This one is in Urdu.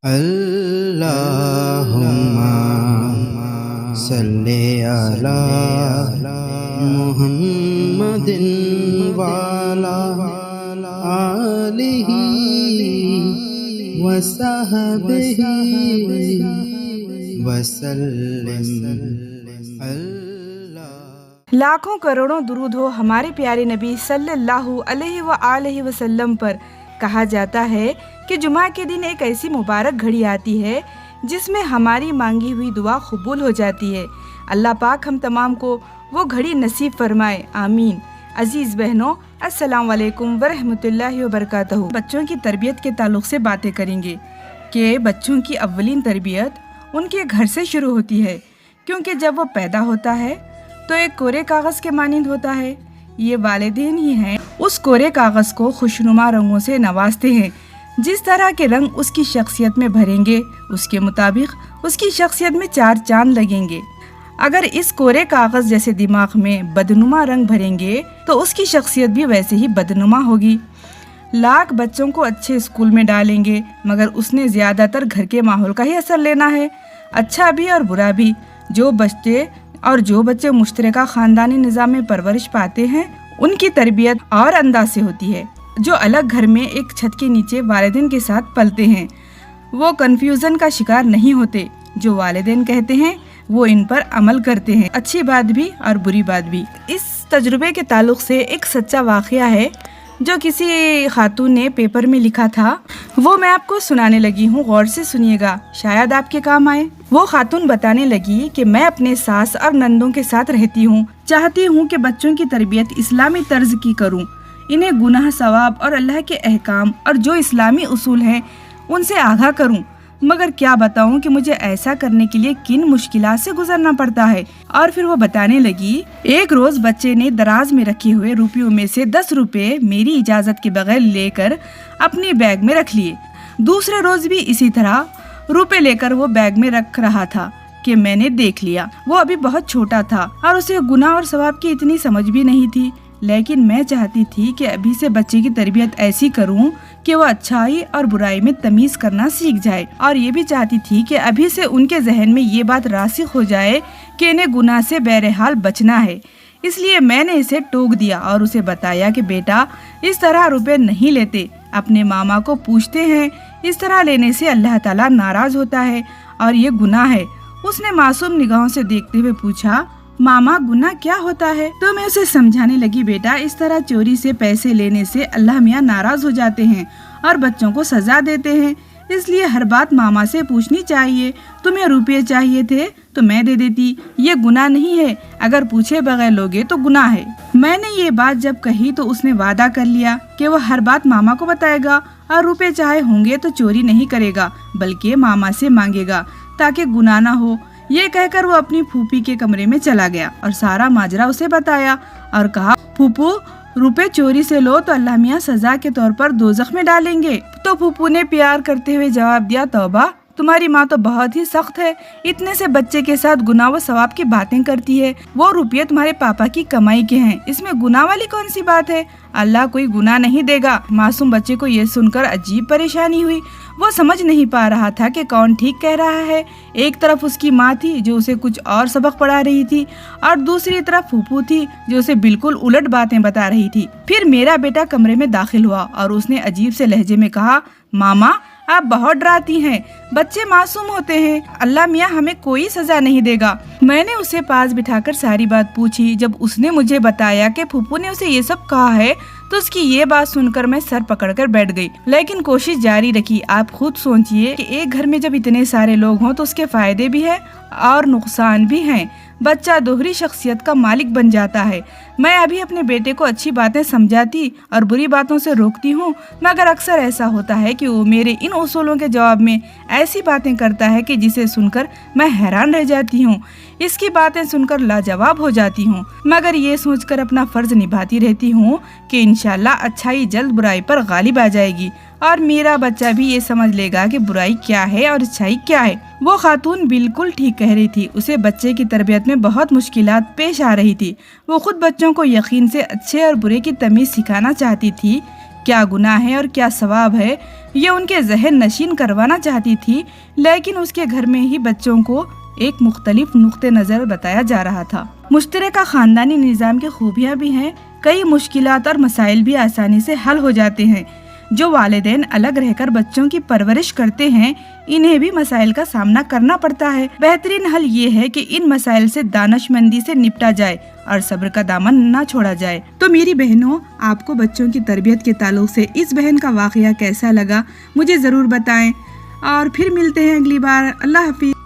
اللہم صلی علی محمد وعلی آلہ وصحبہ وسلم۔ لاکھوں کروڑوں درود ہو ہمارے پیارے نبی صلی اللہ علیہ وآلہ وسلم پر۔ کہا جاتا ہے کہ جمعہ کے دن ایک ایسی مبارک گھڑی آتی ہے جس میں ہماری مانگی ہوئی دعا قبول ہو جاتی ہے۔ اللہ پاک ہم تمام کو وہ گھڑی نصیب فرمائے، آمین۔ عزیز بہنوں، السلام علیکم ورحمۃ اللہ وبرکاتہ۔ بچوں کی تربیت کے تعلق سے باتیں کریں گے کہ بچوں کی اولین تربیت ان کے گھر سے شروع ہوتی ہے، کیونکہ جب وہ پیدا ہوتا ہے تو ایک کورے کاغذ کے مانند ہوتا ہے۔ یہ والدین ہی ہیں اس کورے کاغذ کو خوشنما رنگوں سے نوازتے ہیں۔ جس طرح کے رنگ اس کی شخصیت میں بھریں گے، اس کے مطابق اس کی شخصیت میں چار چاند لگیں گے۔ اگر اس کورے کاغذ جیسے دماغ میں بدنما رنگ بھریں گے تو اس کی شخصیت بھی ویسے ہی بدنما ہوگی۔ لاکھ بچوں کو اچھے اسکول میں ڈالیں گے، مگر اس نے زیادہ تر گھر کے ماحول کا ہی اثر لینا ہے، اچھا بھی اور برا بھی۔ جو بچے مشترکہ خاندانی نظام میں پرورش پاتے ہیں ان کی تربیت اور انداز سے ہوتی ہے۔ جو الگ گھر میں ایک چھت کے نیچے والدین کے ساتھ پلتے ہیں وہ کنفیوژن کا شکار نہیں ہوتے۔ جو والدین کہتے ہیں وہ ان پر عمل کرتے ہیں، اچھی بات بھی اور بری بات بھی۔ اس تجربے کے تعلق سے ایک سچا واقعہ ہے جو کسی خاتون نے پیپر میں لکھا تھا، وہ میں آپ کو سنانے لگی ہوں، غور سے سنیے گا، شاید آپ کے کام آئے۔ وہ خاتون بتانے لگی کہ میں اپنے ساس اور نندوں کے ساتھ رہتی ہوں، چاہتی ہوں کہ بچوں کی تربیت اسلامی طرز کی کروں، انہیں گناہ ثواب اور اللہ کے احکام اور جو اسلامی اصول ہیں ان سے آگاہ کروں، مگر کیا بتاؤں کہ مجھے ایسا کرنے کے لیے کن مشکلات سے گزرنا پڑتا ہے۔ اور پھر وہ بتانے لگی، ایک روز بچے نے دراز میں رکھے ہوئے روپیوں میں سے 10 روپے میری اجازت کے بغیر لے کر اپنی بیگ میں رکھ لیے۔ دوسرے روز بھی اسی طرح روپے لے کر وہ بیگ میں رکھ رہا تھا کہ میں نے دیکھ لیا۔ وہ ابھی بہت چھوٹا تھا اور اسے گناہ اور ثواب کی اتنی سمجھ بھی نہیں تھی، لیکن میں چاہتی تھی کہ ابھی سے بچے کی تربیت ایسی کروں کہ وہ اچھائی اور برائی میں تمیز کرنا سیکھ جائے، اور یہ بھی چاہتی تھی کہ ابھی سے ان کے ذہن میں یہ بات راسخ ہو جائے کہ انہیں گناہ سے بہرحال بچنا ہے۔ اس لیے میں نے اسے ٹوک دیا اور اسے بتایا کہ بیٹا اس طرح روپے نہیں لیتے، اپنے ماما کو پوچھتے ہیں، اس طرح لینے سے اللہ تعالیٰ ناراض ہوتا ہے اور یہ گناہ ہے۔ اس نے معصوم نگاہوں سے دیکھتے ہوئے پوچھا، ماما گناہ کیا ہوتا ہے؟ تو میں اسے سمجھانے لگی، بیٹا اس طرح چوری سے پیسے لینے سے اللہ میاں ناراض ہو جاتے ہیں اور بچوں کو سزا دیتے ہیں، اس لیے ہر بات ماما سے پوچھنی چاہیے۔ تمہیں روپے چاہیے تھے تو میں دے دیتی، یہ گناہ نہیں ہے، اگر پوچھے بغیر لوگے تو گناہ ہے۔ میں نے یہ بات جب کہی تو اس نے وعدہ کر لیا کہ وہ ہر بات ماما کو بتائے گا اور روپے چاہے ہوں گے تو چوری نہیں کرے گا بلکہ ماما سے مانگے گا تاکہ گناہ نہ ہو۔ یہ کہہ کر وہ اپنی پھوپھی کے کمرے میں چلا گیا اور سارا ماجرا اسے بتایا اور کہا، پھوپھو روپے چوری سے لو تو اللہ میاں سزا کے طور پر دوزخ میں ڈالیں گے۔ تو پھوپھو نے پیار کرتے ہوئے جواب دیا، توبہ، تمہاری ماں تو بہت ہی سخت ہے، اتنے سے بچے کے ساتھ گناہ و ثواب کی باتیں کرتی ہے، وہ روپیے تمہارے پاپا کی کمائی کے ہیں، اس میں گناہ والی کون سی بات ہے؟ اللہ کوئی گناہ نہیں دے گا۔ معصوم بچے کو یہ سن کر عجیب پریشانی ہوئی، وہ سمجھ نہیں پا رہا تھا کہ کون ٹھیک کہہ رہا ہے۔ ایک طرف اس کی ماں تھی جو اسے کچھ اور سبق پڑھا رہی تھی اور دوسری طرف پھوپھو تھی جو اسے بالکل الٹ باتیں بتا رہی تھی۔ پھر میرا بیٹا کمرے میں داخل ہوا اور اس نے عجیب سے لہجے میں کہا، ماما آپ بہت ڈراتی ہیں، بچے معصوم ہوتے ہیں، اللہ میاں ہمیں کوئی سزا نہیں دے گا۔ میں نے اسے پاس بٹھا کر ساری بات پوچھی۔ جب اس نے مجھے بتایا کہ پھوپھو نے اسے یہ سب کہا ہے تو اس کی یہ بات سن کر میں سر پکڑ کر بیٹھ گئی، لیکن کوشش جاری رکھی۔ آپ خود سوچئے کہ ایک گھر میں جب اتنے سارے لوگ ہوں تو اس کے فائدے بھی ہیں اور نقصان بھی ہیں، بچہ دوہری شخصیت کا مالک بن جاتا ہے۔ میں ابھی اپنے بیٹے کو اچھی باتیں سمجھاتی اور بری باتوں سے روکتی ہوں، مگر اکثر ایسا ہوتا ہے کہ وہ میرے ان اصولوں کے جواب میں ایسی باتیں کرتا ہے کہ جسے سن کر میں حیران رہ جاتی ہوں، اس کی باتیں سن کر لاجواب ہو جاتی ہوں، مگر یہ سوچ کر اپنا فرض نبھاتی رہتی ہوں کہ انشاءاللہ اچھائی جلد برائی پر غالب آ جائے گی اور میرا بچہ بھی یہ سمجھ لے گا کہ برائی کیا ہے اور اچھائی کیا ہے۔ وہ خاتون بالکل ٹھیک کہہ رہی تھی، اسے بچے کی تربیت میں بہت مشکلات پیش آ رہی تھی۔ وہ خود بچوں کو یقین سے اچھے اور برے کی تمیز سکھانا چاہتی تھی کیا گناہ ہے اور کیا ثواب ہے یہ ان کے ذہن نشین کروانا چاہتی تھی، لیکن اس کے گھر میں ہی بچوں کو ایک مختلف نقطہ نظر بتایا جا رہا تھا۔ مشترکہ خاندانی نظام کی خوبیاں بھی ہیں، کئی مشکلات اور مسائل بھی آسانی سے حل ہو جاتے ہیں۔ جو والدین الگ رہ کر بچوں کی پرورش کرتے ہیں انہیں بھی مسائل کا سامنا کرنا پڑتا ہے۔ بہترین حل یہ ہے کہ ان مسائل سے دانش مندی سے نپٹا جائے اور صبر کا دامن نہ چھوڑا جائے۔ تو میری بہنوں، آپ کو بچوں کی تربیت کے تعلق سے اس بہن کا واقعہ کیسا لگا مجھے ضرور بتائیں، اور پھر ملتے ہیں اگلی بار۔ اللہ حافظ۔